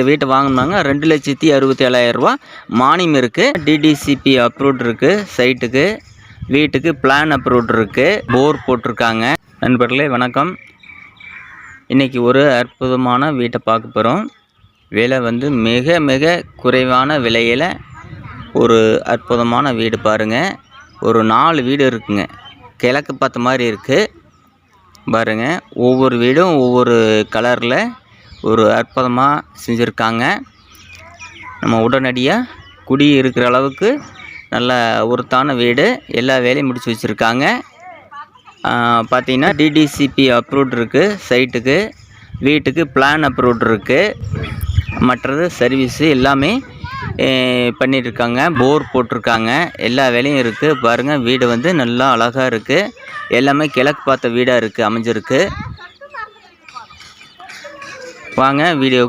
வீட்டை வாங்கினாங்க 2,67,000 ரூபா மானியம் இருக்குது. டிடிசிபி அப்ரூவ்ட் இருக்குது. சைட்டுக்கு வீட்டுக்கு பிளான் அப்ரூவ்ட் இருக்குது. போர் போட்டிருக்காங்க. நண்பர்களே வணக்கம். இன்றைக்கி ஒரு அற்புதமான வீட்டை பார்க்க போகிறோம். விலை வந்து மிக மிக குறைவான விலையில் ஒரு அற்புதமான வீடு பாருங்கள். ஒரு 4 வீடு இருக்குங்க. கிழக்கு பார்த்த மாதிரி இருக்குது பாருங்கள். ஒவ்வொரு வீடும் ஒவ்வொரு கலரில் ஒரு அற்புதமாக செஞ்சுருக்காங்க. நம்ம உடனடியாக குடி இருக்கிற அளவுக்கு நல்ல ஒருத்தான வீடு. எல்லா வேலையும் முடித்து வச்சுருக்காங்க. பார்த்திங்கன்னா டிடிசிபி அப்ரூவ்ட் இருக்குது. சைட்டுக்கு வீட்டுக்கு பிளான் அப்ரூவ்ட் இருக்குது. மற்றது சர்வீஸு எல்லாமே பண்ணியிருக்காங்க. போர் போட்டிருக்காங்க. எல்லா வேலையும் இருக்குது பாருங்கள். வீடு வந்து நல்லா அழகாக இருக்குது. எல்லாமே கிழக்கு பார்த்த வீடாக இருக்குது அமைஞ்சிருக்கு. வாங்க வீடியோ